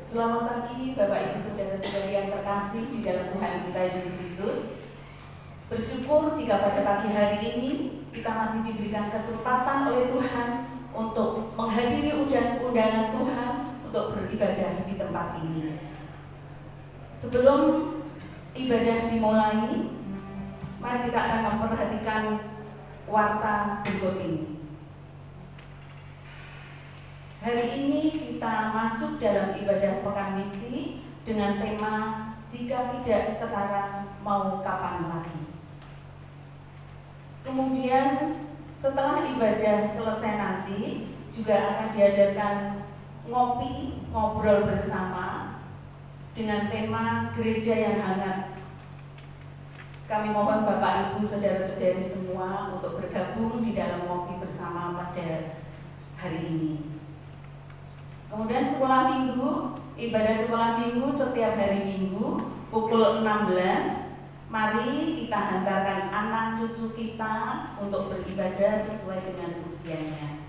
Selamat pagi Bapak Ibu Saudara-saudari yang terkasih di dalam Tuhan kita Yesus Kristus. Bersyukur jika pada pagi hari ini kita masih diberikan kesempatan oleh Tuhan untuk menghadiri undangan Tuhan untuk beribadah di tempat ini. Sebelum ibadah dimulai, mari kita akan memperhatikan warta berikut ini. Hari ini kita masuk dalam ibadah pekan misi dengan tema jika tidak sekarang mau kapan lagi. Kemudian setelah ibadah selesai nanti juga akan diadakan ngobrol bersama dengan tema gereja yang hangat. Kami mohon Bapak Ibu Saudara-saudari semua untuk bergabung di dalam ngopi bersama pada hari ini. Kemudian sekolah minggu, ibadah sekolah minggu setiap hari Minggu pukul 16. Mari kita hantarkan anak cucu kita untuk beribadah sesuai dengan usianya.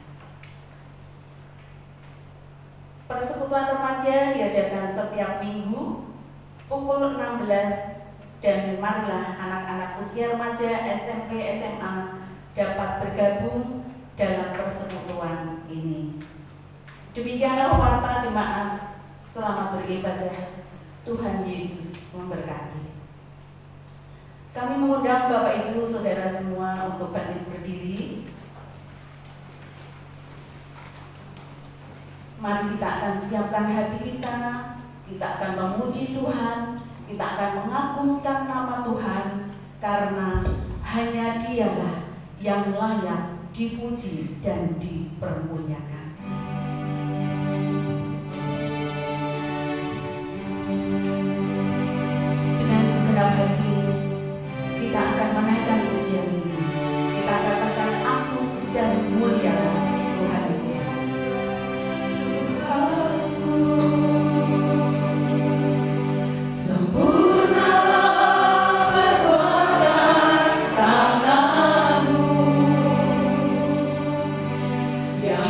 Persekutuan remaja diadakan setiap minggu pukul 16 dan marilah anak-anak usia remaja SMP SMA dapat bergabung dalam persekutuan ini. Demikianlah warta jemaat, selamat beribadah. Tuhan Yesus memberkati. Kami mengundang Bapak Ibu Saudara semua untuk bangkit berdiri. Mari kita akan siapkan hati kita akan memuji Tuhan, kita akan mengagungkan nama Tuhan, karena hanya Dialah yang layak dipuji dan dipermuliakan. Dalam hati kita akan menaikkan pujian ini. Kita katakan agung dan mulia Tuhan itu. Tuhanku, sempurnalah perbuatan tangan-Mu yang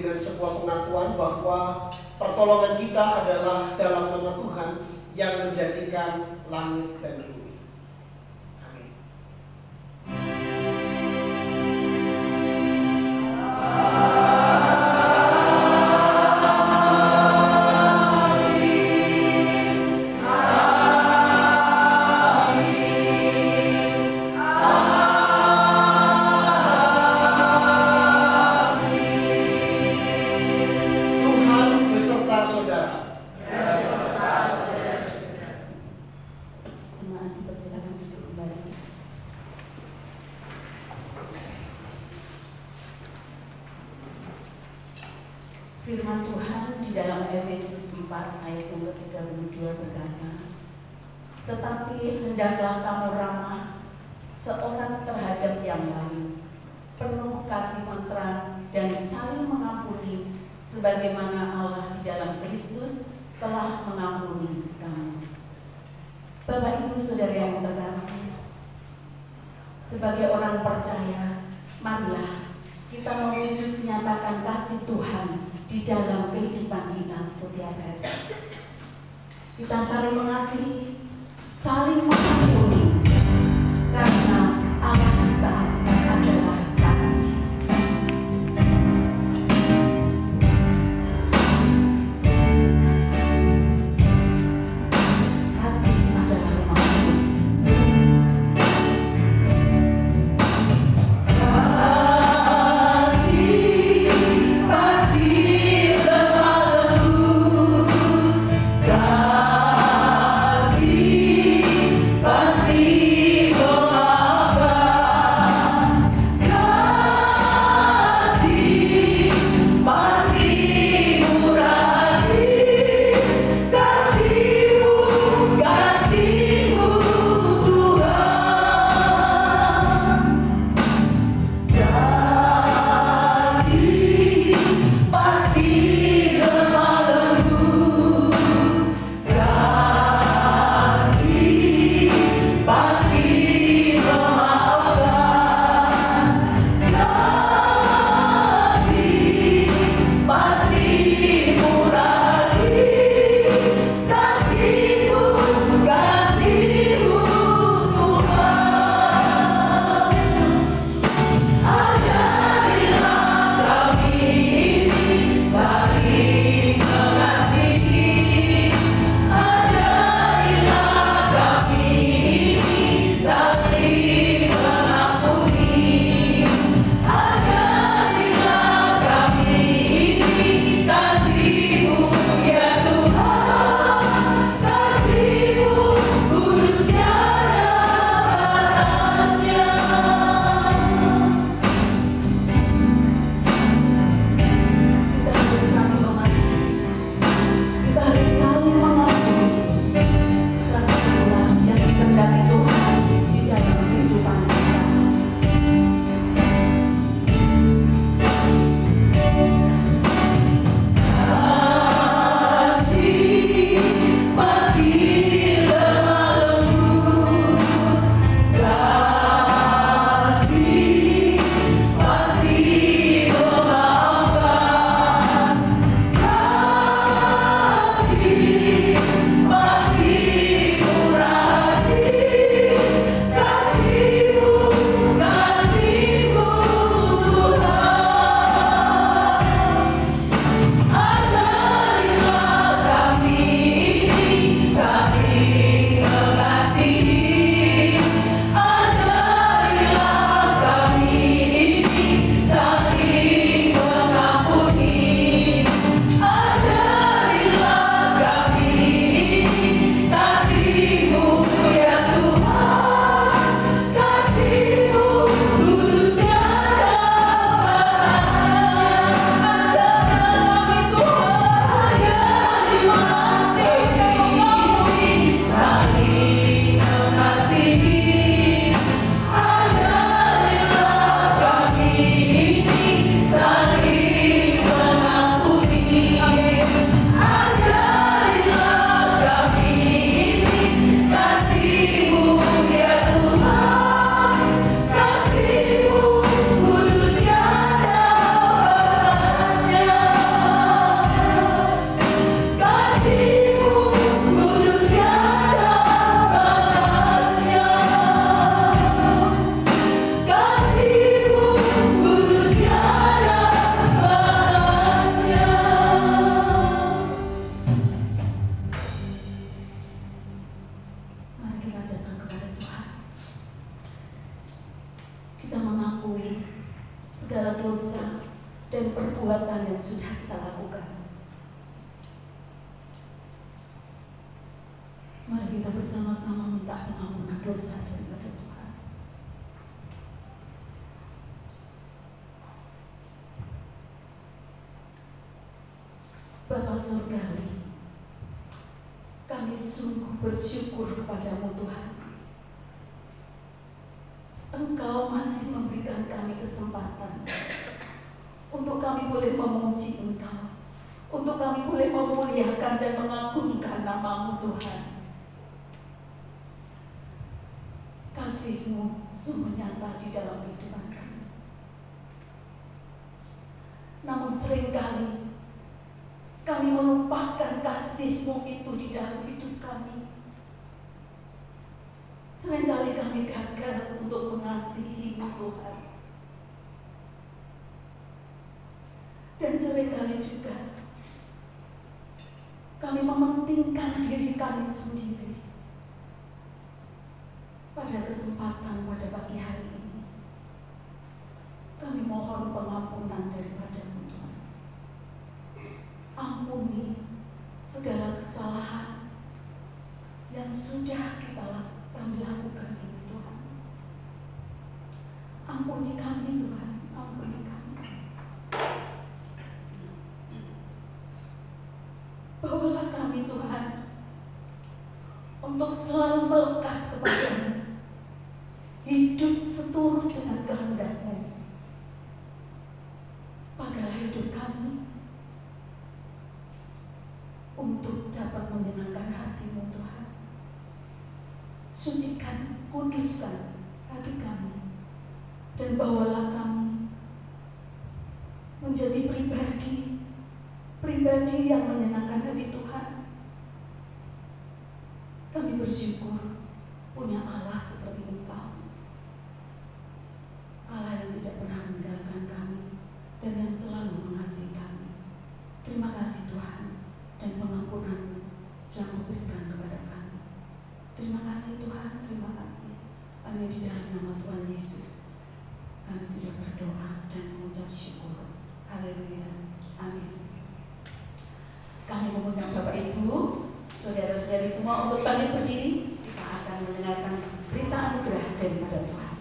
dengan sebuah pengakuan bahwa pertolongan kita adalah dalam nama Tuhan yang menjadikan langit dan bumi. Amin. Firman Tuhan di dalam Efesus 4 ayat yang ke-32 berkata, "Tetapi hendaklah kamu ramah seorang terhadap yang lain, penuh kasih mesra dan saling mengampuni, sebagaimana Allah di dalam Kristus telah mengampuni kamu." Bapak Ibu Saudara yang terkasih, sebagai orang percaya, marilah kita mewujud menyatakan kasih Tuhan di dalam kehidupan kita setiap hari. Kita saling mengasihi, saling mengampuni, karena Allah kita adalah kasih. Kasih adalah mengampuni. Kasih perbuatan yang sudah kita lakukan. Mari kita bersama-sama minta pengampunan dosa daripada Tuhan. Bapa Surgawi, kami sungguh bersyukur kepadamu Tuhan. Engkau masih memberikan kami kesempatan untuk kami boleh memuji Engkau, untuk kami boleh memuliakan dan mengagungkan nama-Mu Tuhan. Kasih-Mu sungguh nyata di dalam kehidupan kami. Namun seringkali kami melupakan kasih-Mu itu di dalam hidup kami. Seringkali kami gagal untuk mengasihi-Mu Tuhan. Dan seringkali juga kami mementingkan diri kami sendiri. Pada kesempatan pada pagi hari ini, kami mohon pengampunan daripada-Mu Tuhan. Ampuni segala kesalahan yang sudah kami lakukan ini Tuhan. Ampuni kami Tuhan, ampuni kami. Bawalah kami Tuhan untuk selalu melekat kepada-Mu, hidup seturut dengan kehendak-Mu. Pagalah hidup kami untuk dapat menyenangkan hati-Mu Tuhan. Sucikan, kuduskan hati kami, dan bawalah kami menjadi pribadi yang menyenangkan hati Tuhan. Kami bersyukur punya Allah seperti Engkau, Allah yang tidak pernah meninggalkan kami dan yang selalu mengasihi kami. Terima kasih Tuhan, dan pengampunan-Mu sudah memberikan kepada kami. Terima kasih Tuhan, terima kasih. Hanya di dalam nama Tuhan Yesus kami sudah berdoa dan mengucap syukur. Haleluya, amin. Kami mengundang Bapak Ibu, saudara-saudari semua untuk bangkit berdiri. Kita akan mendengarkan berita anugerah daripada Tuhan.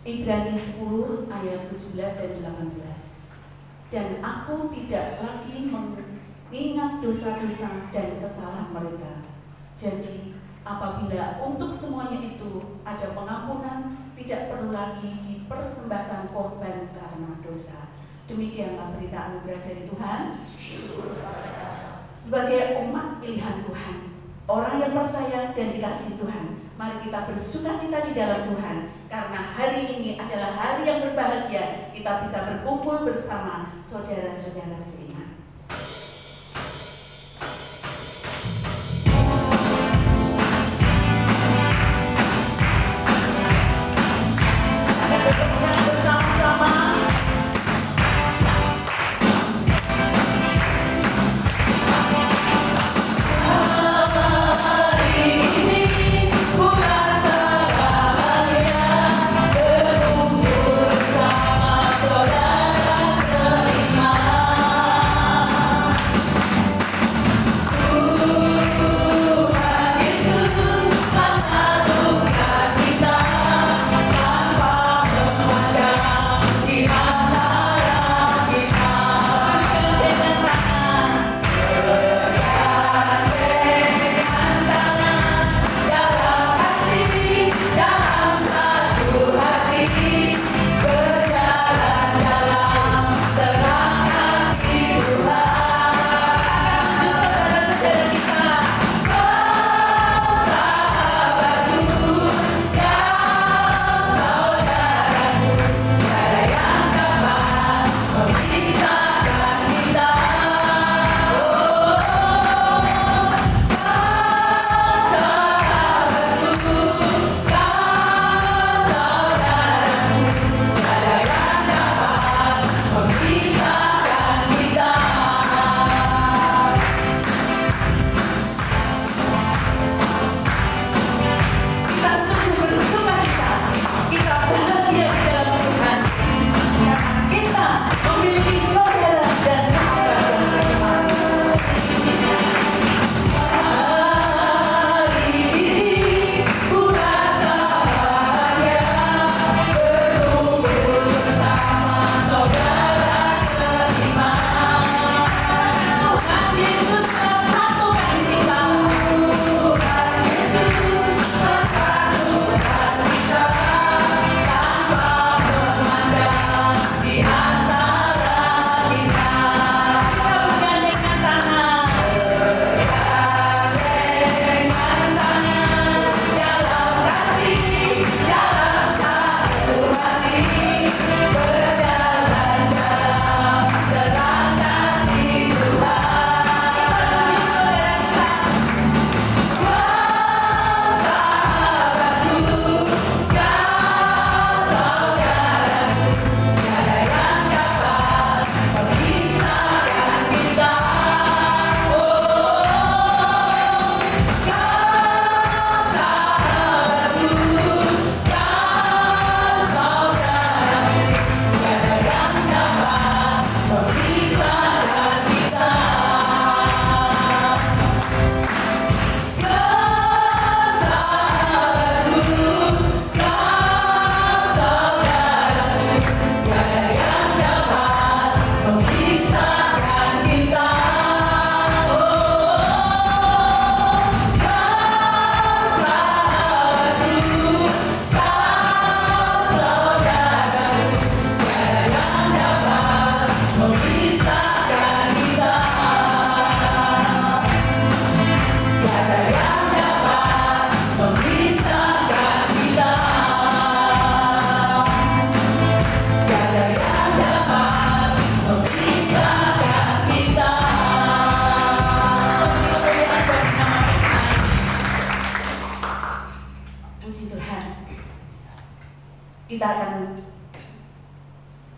Ibrani 10 ayat 17 dan 18. Dan aku tidak lagi mengingat dosa-dosa dan kesalahan mereka. Jadi apabila untuk semuanya itu ada pengampunan, tidak perlu lagi dipersembahkan korban karena dosa. Demikianlah berita anugerah dari Tuhan. Sebagai umat pilihan Tuhan, orang yang percaya dan dikasihi Tuhan, mari kita bersukacita di dalam Tuhan, karena hari ini adalah hari yang berbahagia. Kita bisa berkumpul bersama saudara-saudara seiman. Saudara seiman,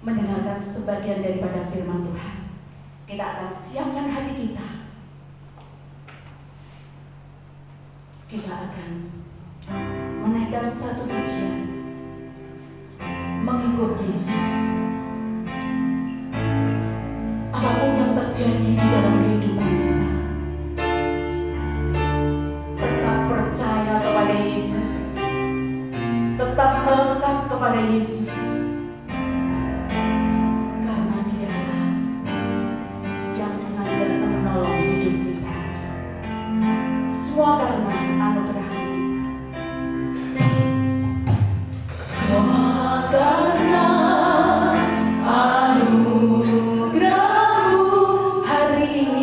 mendengarkan sebagian daripada firman Tuhan. Kita akan siapkan hati kita. Kita akan menaikkan satu pujian, mengikut Yesus. Apapun yang terjadi di dalam kehidupan kita, tetap percaya kepada Yesus, tetap melekat kepada Yesus, karena Dialah yang senantiasa menolong hidup kita. Semua karena anugerah-Mu. Semua karena anugerah-Mu hari ini.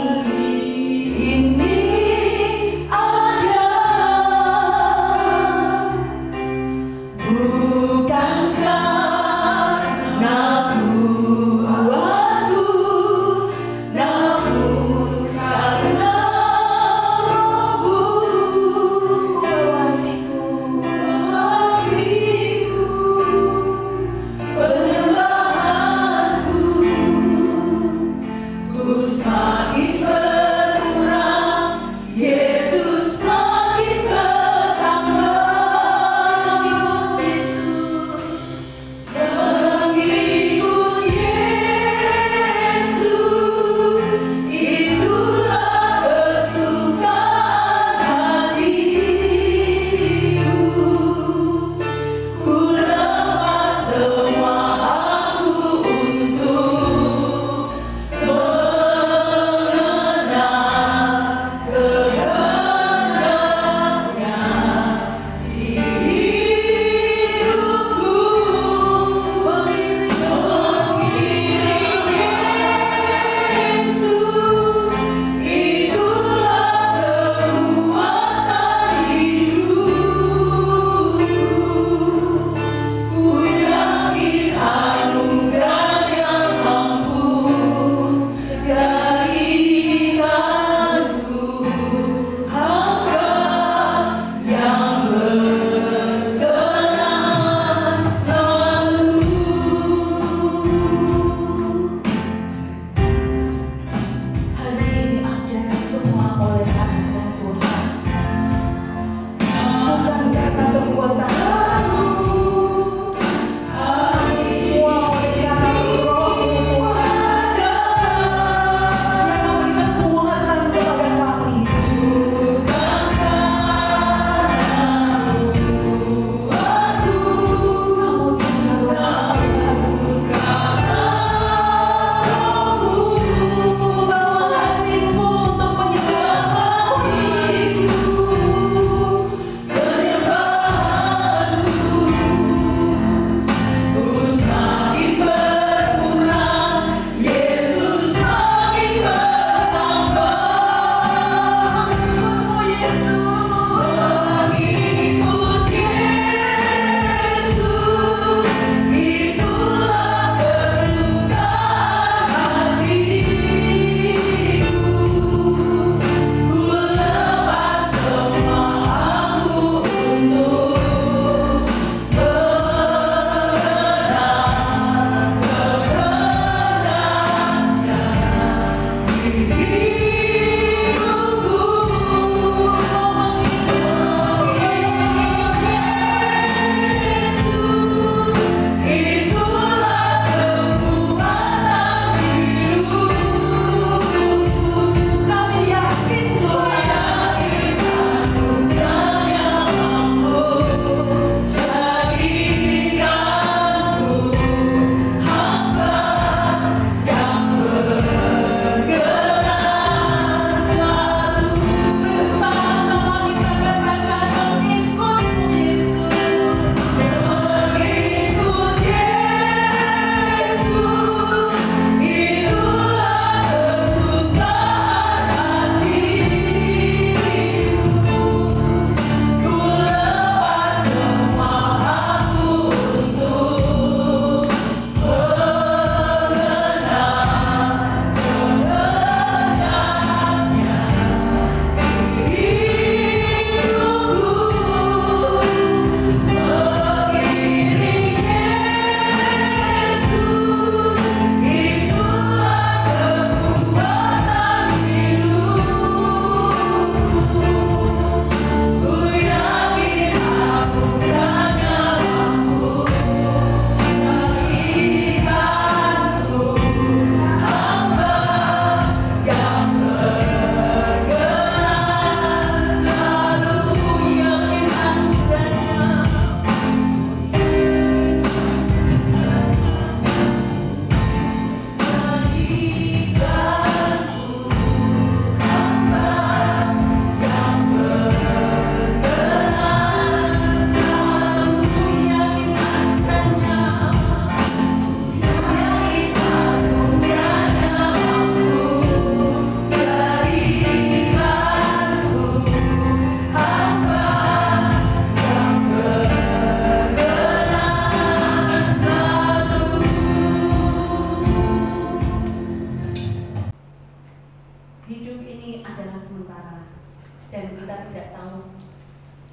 kita tidak tahu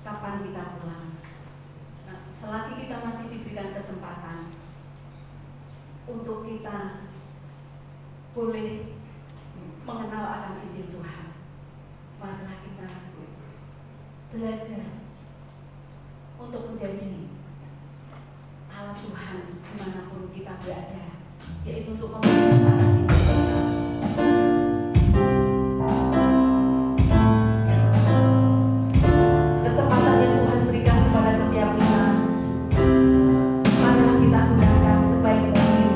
kapan kita pulang. Nah, selagi kita masih diberikan kesempatan untuk kita boleh mengenal akan Injil Tuhan, marilah kita belajar untuk menjadi alat Tuhan dimanapun kita berada, yaitu untuk memberitakan Injil Tuhan. Kesempatan yang Tuhan berikan kepada setiap kita, marilah kita gunakan sebaik mungkin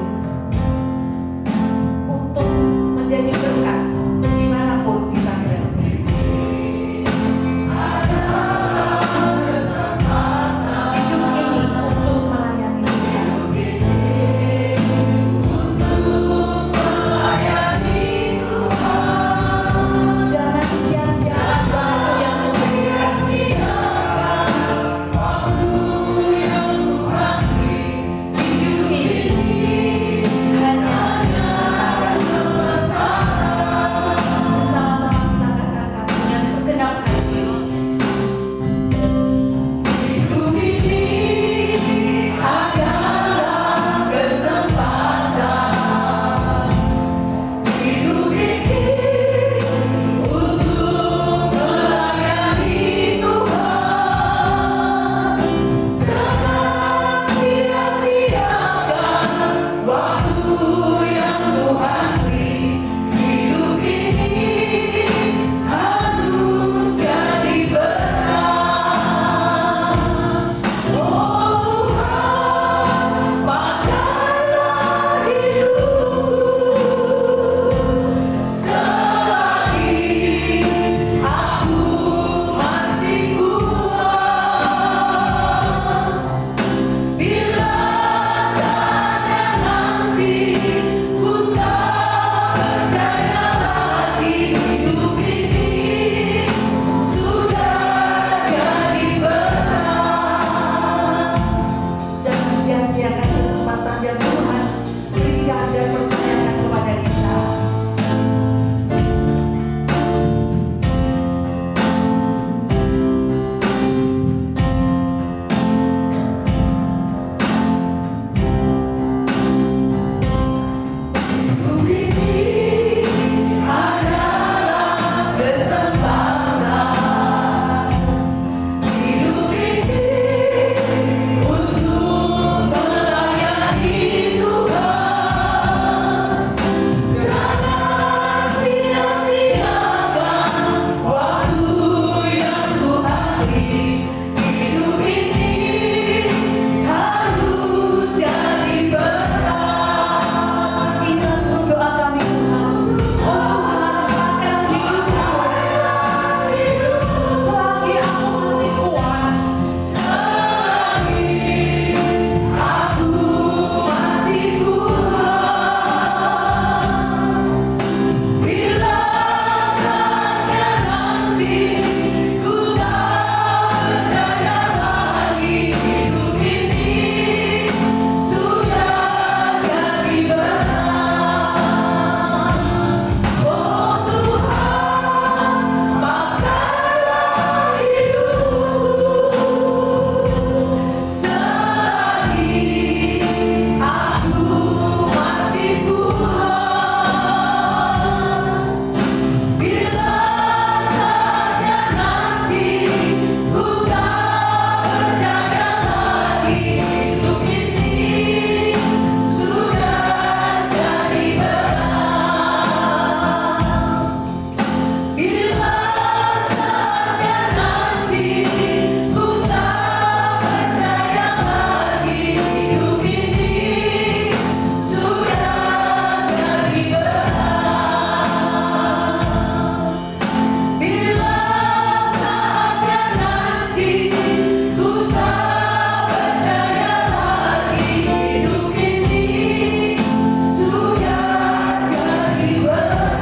untuk menjadi berkat dimanapun kita berada. Hidup ini untuk melayani Tuhan. Jangan sia-siakan waktu yang hidup ini hanya sementara. Bersama-sama kita katakan dengan segenap hati, hidup ini adalah kesempatan. Hidup ini untuk melayani Tuhan. Jangan sia-siakan waktu yang Tuhan beri. Hidup ini harus jadi berkat. Oh Tuhan, pakailah hidupku selagi aku masih kuat. Bila saatnya nanti ku tak berdaya lagi, hidup ini sudah jadi berat. Jangan sia-siakan kesempatan yang Tuhan berikan dan percayakan kepada kita. Hidup ini adalah kesempatan. Hidup ini untuk melayani Tuhan. Jangan sia-siakan waktu yang Tuhan beri. Hidup ini harus jadi berkat. Inilah seluruh doa kami Tuhan. Oh Tuhan, pakai hidupku selagi aku masih kuat. Selagi aku masih kuat. Bila saatnya nanti ku tak berdaya lagi, hidup ini sudah jadi berat. Oh Tuhan, pakailah hidupku selagi aku masih kuat. Bila saatnya nanti ku tak berdaya lagi, hidup ini sudah jadi berat. Bila saatnya nanti ku tak berdaya lagi, hidup ini sudah jadi berat. Bila saatnya nanti ku tak berdaya lagi, hidup ini sudah jadi berat.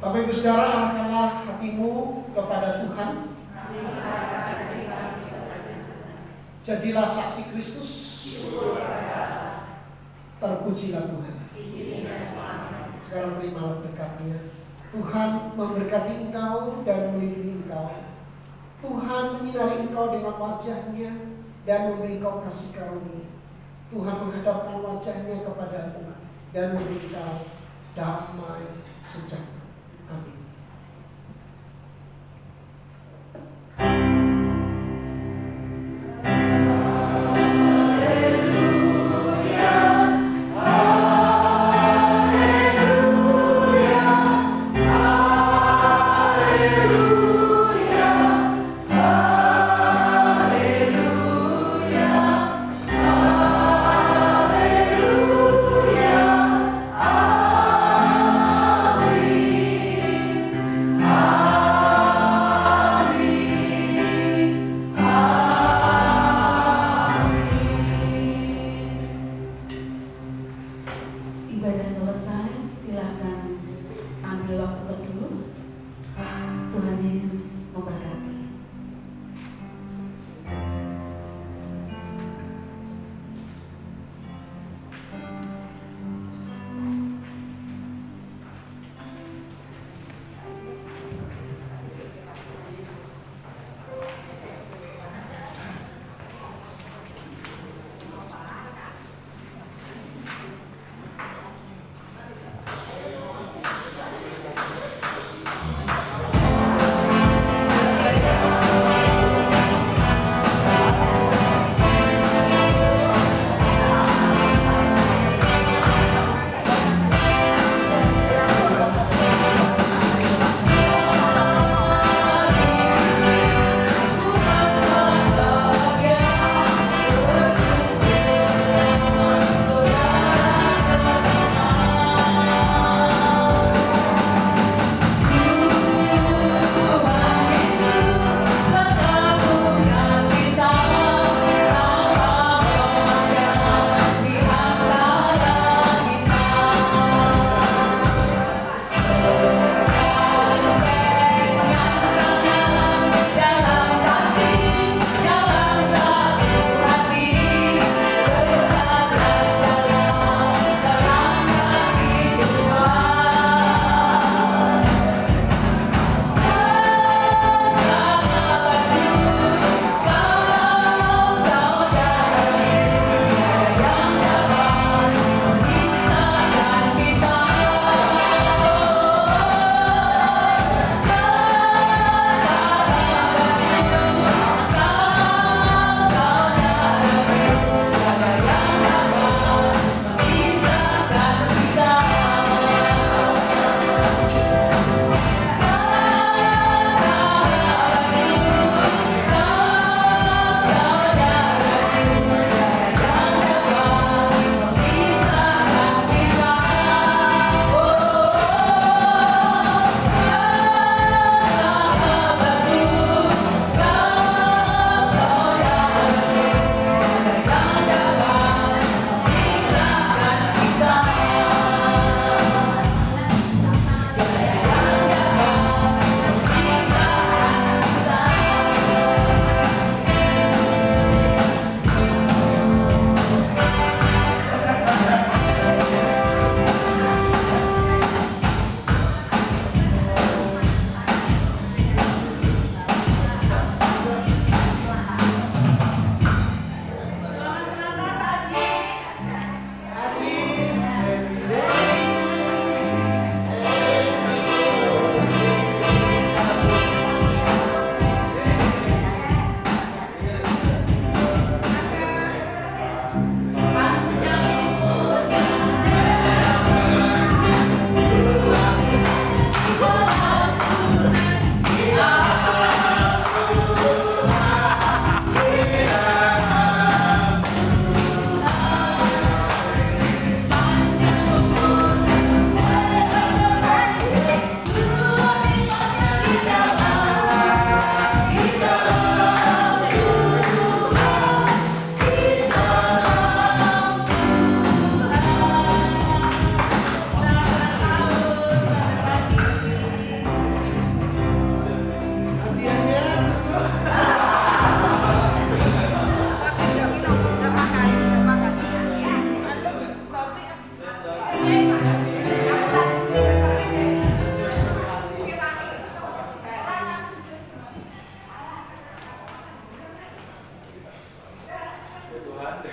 Bapak Ibu Saudara, arahkanlah hatimu kepada Tuhan. Jadilah saksi Kristus. Terpujilah Tuhan. Sekarang terimalah berkatnya. Tuhan memberkati engkau dan melindungi engkau. Tuhan menyinari engkau dengan wajah-Nya dan memberi engkau kasih karunia. Tuhan menghadapkan wajah-Nya kepadamu dan memberi engkau damai sejahtera. Amin. Hallelujah.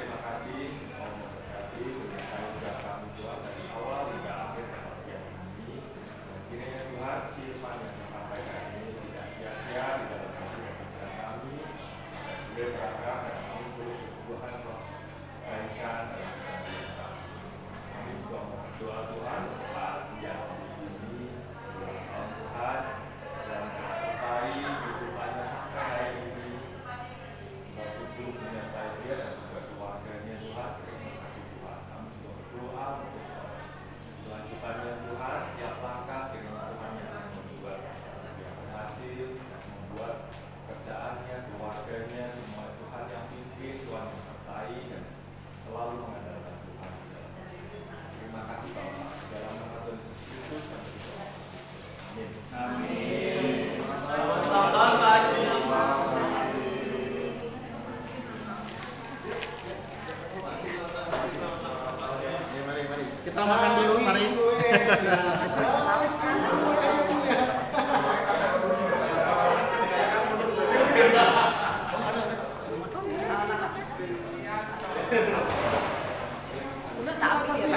terima kasih Tuhan memberkati berkat sudah kami Tuhan dari awal hingga akhir pengajian ini. Dan kiranya Tuhan firman yang disampaikan ini tidak sia-sia di dalam hati dan pikiran kami. Boleh berangkat dan mengumpul kebutuhan roh kebaikan dalam keseharian kami. Kami juga berdoa Tuhan untuk Pak Arsian ini berdoa Tuhan dan sertai kehidupannya sampai hari ini. Semoga syukur menyertai dia dan juga keluarganya Tuhan. Terima kasih Tuhan. Kami juga berdoa untuk kelanjutannya Tuhan. Tiap langkah dengan Tuhan yang membuat dia berhasil, yang membuat pekerjaannya, keluarganya, semua Tuhan yang pimpin, Tuhan menyertai dan selalu mengandalkan Tuhan. Terima kasih Bapak. Dalam nama Tuhan Yesus Kristus kami berdoa. Amin. Amin. Mari. Kita makan dulu, mari. Udah tak apa sih?